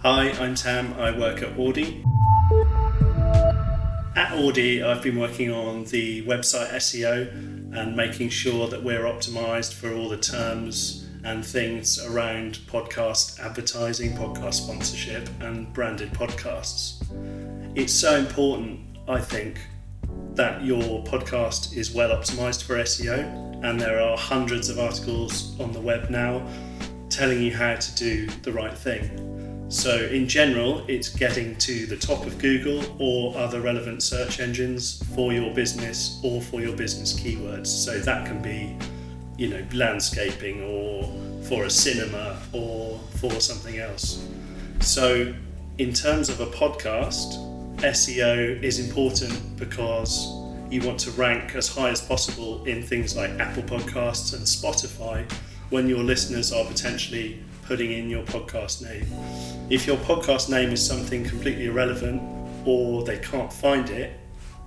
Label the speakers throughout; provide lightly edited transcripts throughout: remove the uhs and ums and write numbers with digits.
Speaker 1: Hi, I'm Tam. I work at Auddy. At Auddy, I've been working on the website SEO and making sure that we're optimized for all the terms and things around podcast advertising, podcast sponsorship, and branded podcasts. It's so important, I think, that your podcast is well optimized for SEO, and there are hundreds of articles on the web now telling you how to do the right thing. So in general, it's getting to the top of Google or other relevant search engines for your business or for your business keywords. So that can be, landscaping or for a cinema or for something else. So in terms of a podcast, SEO is important because you want to rank as high as possible in things like Apple Podcasts and Spotify when your listeners are potentially putting in your podcast name. If your podcast name is something completely irrelevant or they can't find it,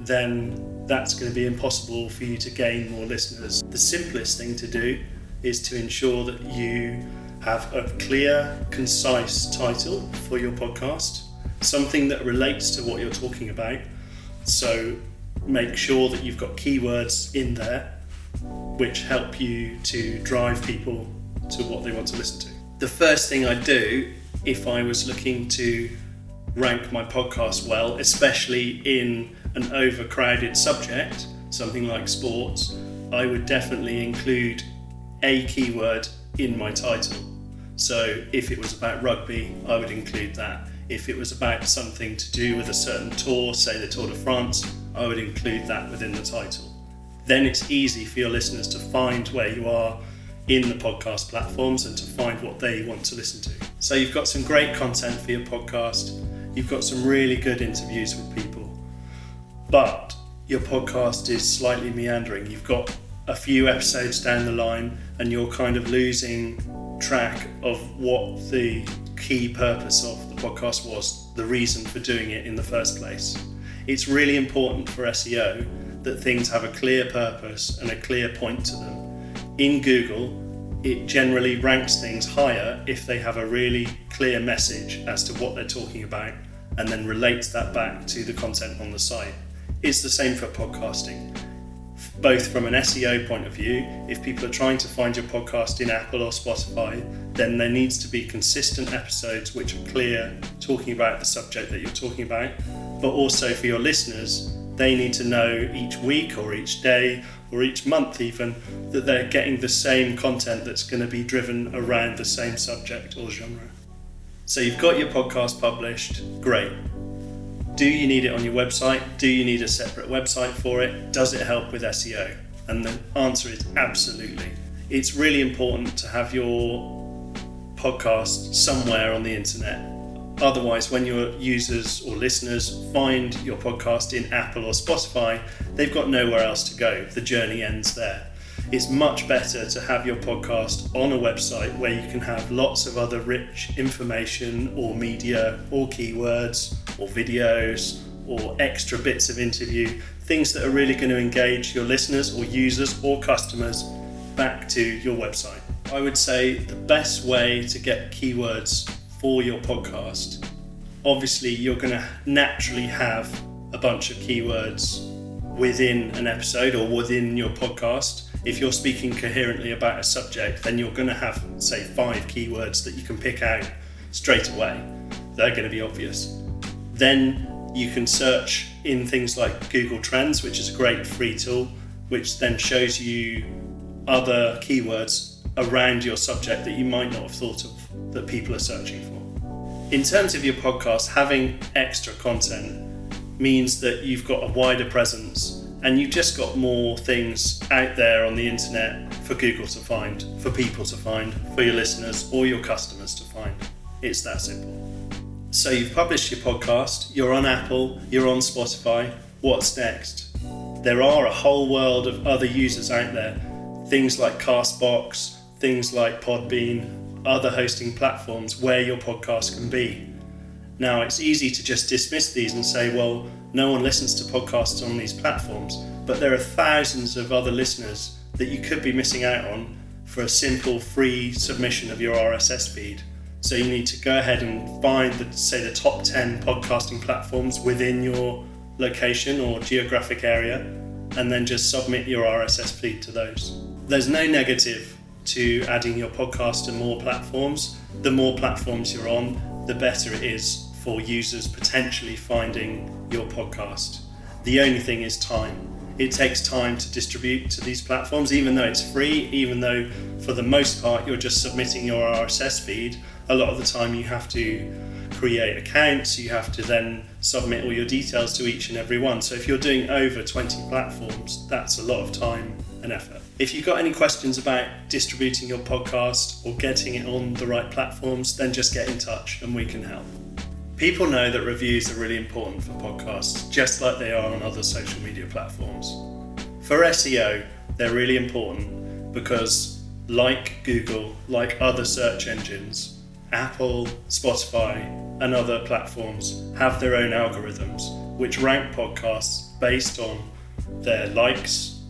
Speaker 1: then that's going to be impossible for you to gain more listeners. The simplest thing to do is to ensure that you have a clear, concise title for your podcast, something that relates to what you're talking about. So make sure that you've got keywords in there which help you to drive people to what they want to listen to. The first thing I'd do if I was looking to rank my podcast well, especially in an overcrowded subject, something like sports, I would definitely include a keyword in my title. So if it was about rugby, I would include that. If it was about something to do with a certain tour, say the Tour de France, I would include that within the title. Then it's easy for your listeners to find where you are in the podcast platforms and to find what they want to listen to. So you've got some great content for your podcast, you've got some really good interviews with people, but your podcast is slightly meandering. You've got a few episodes down the line and you're kind of losing track of what the key purpose of the podcast was, the reason for doing it in the first place. It's really important for SEO that things have a clear purpose and a clear point to them. In Google, it generally ranks things higher if they have a really clear message as to what they're talking about and then relates that back to the content on the site. It's the same for podcasting. Both from an SEO point of view, if people are trying to find your podcast in Apple or Spotify, then there needs to be consistent episodes which are clear, talking about the subject that you're talking about, but also for your listeners, they need to know each week or each day or each month even that they're getting the same content that's going to be driven around the same subject or genre. So you've got your podcast published, great. Do you need it on your website? Do you need a separate website for it? Does it help with SEO? And the answer is absolutely. It's really important to have your podcast somewhere on the internet. Otherwise, when your users or listeners find your podcast in Apple or Spotify, they've got nowhere else to go. The journey ends there. It's much better to have your podcast on a website where you can have lots of other rich information or media or keywords or videos or extra bits of interview, things that are really going to engage your listeners or users or customers back to your website. I would say the best way to get keywords for your podcast, obviously you're going to naturally have a bunch of keywords within an episode or within your podcast. If you're speaking coherently about a subject, then you're going to have, say, 5 keywords that you can pick out straight away. They're going to be obvious. Then you can search in things like Google Trends, which is a great free tool, which then shows you other keywords around your subject that you might not have thought of that people are searching for. In terms of your podcast, having extra content means that you've got a wider presence and you've just got more things out there on the internet for Google to find, for people to find, for your listeners or your customers to find. It's that simple. So you've published your podcast, you're on Apple, you're on Spotify. What's next? There are a whole world of other users out there, things like Castbox, things like Podbean, other hosting platforms where your podcast can be. Now, it's easy to just dismiss these and say, well, no one listens to podcasts on these platforms, but there are thousands of other listeners that you could be missing out on for a simple free submission of your RSS feed. So you need to go ahead and find the top 10 podcasting platforms within your location or geographic area, and then just submit your RSS feed to those. There's no negative to adding your podcast to more platforms. The more platforms you're on, the better it is for users potentially finding your podcast. The only thing is time. It takes time to distribute to these platforms, even though it's free, even though for the most part you're just submitting your RSS feed. A lot of the time you have to create accounts, you have to then submit all your details to each and every one. So if you're doing over 20 platforms, that's a lot of time and effort. If you've got any questions about distributing your podcast or getting it on the right platforms, then just get in touch and we can help. People know that reviews are really important for podcasts, just like they are on other social media platforms. For SEO, they're really important because, like Google, like other search engines, Apple, Spotify, and other platforms have their own algorithms which rank podcasts based on their likes,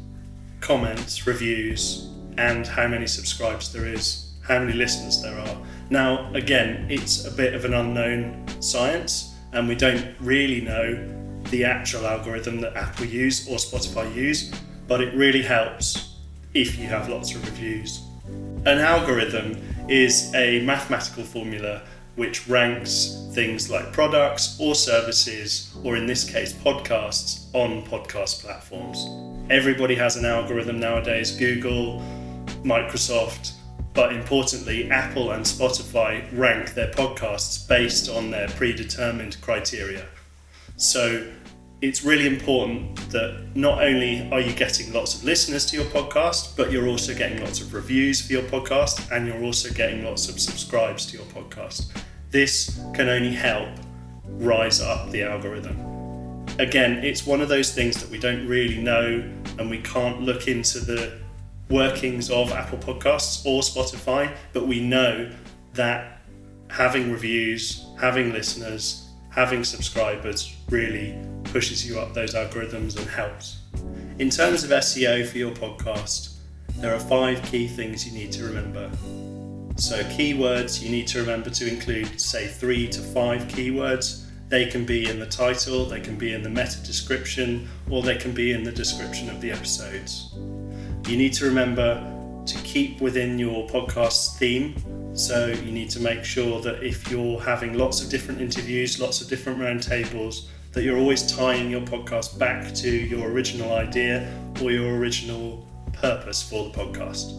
Speaker 1: comments, reviews, and how many subscribers there is, how many listeners there are. Now, again, it's a bit of an unknown science, and we don't really know the actual algorithm that Apple use or Spotify use, but it really helps if you have lots of reviews. An algorithm is a mathematical formula which ranks things like products or services, or in this case podcasts, on podcast platforms. Everybody has an algorithm nowadays, Google, Microsoft, but importantly Apple and Spotify rank their podcasts based on their predetermined criteria. So it's really important that not only are you getting lots of listeners to your podcast, but you're also getting lots of reviews for your podcast, and you're also getting lots of subscribes to your podcast. This can only help rise up the algorithm. Again, it's one of those things that we don't really know, and we can't look into the workings of Apple Podcasts or Spotify, but we know that having reviews, having listeners, having subscribers really pushes you up those algorithms and helps. In terms of SEO for your podcast, there are 5 key things you need to remember. So keywords, you need to remember to include, say, 3 to 5 keywords. They can be in the title, they can be in the meta description, or they can be in the description of the episodes. You need to remember to keep within your podcast's theme. So you need to make sure that if you're having lots of different interviews, lots of different roundtables, that you're always tying your podcast back to your original idea or your original purpose for the podcast.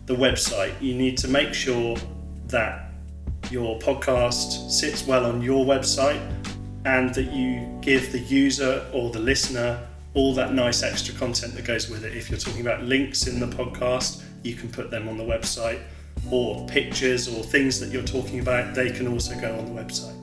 Speaker 1: The website, you need to make sure that your podcast sits well on your website and that you give the user or the listener all that nice extra content that goes with it. If you're talking about links in the podcast, you can put them on the website, or pictures or things that you're talking about, they can also go on the website.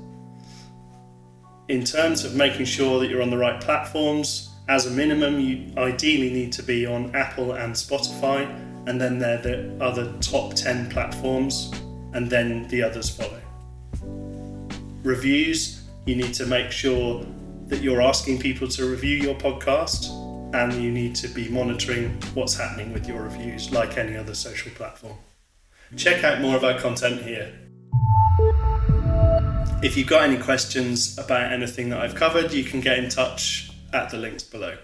Speaker 1: In terms of making sure that you're on the right platforms, as a minimum, you ideally need to be on Apple and Spotify, and then they're the other top 10 platforms, and then the others follow. Reviews, you need to make sure that you're asking people to review your podcast, and you need to be monitoring what's happening with your reviews like any other social platform. Check out more of our content here. If you've got any questions about anything that I've covered, you can get in touch at the links below.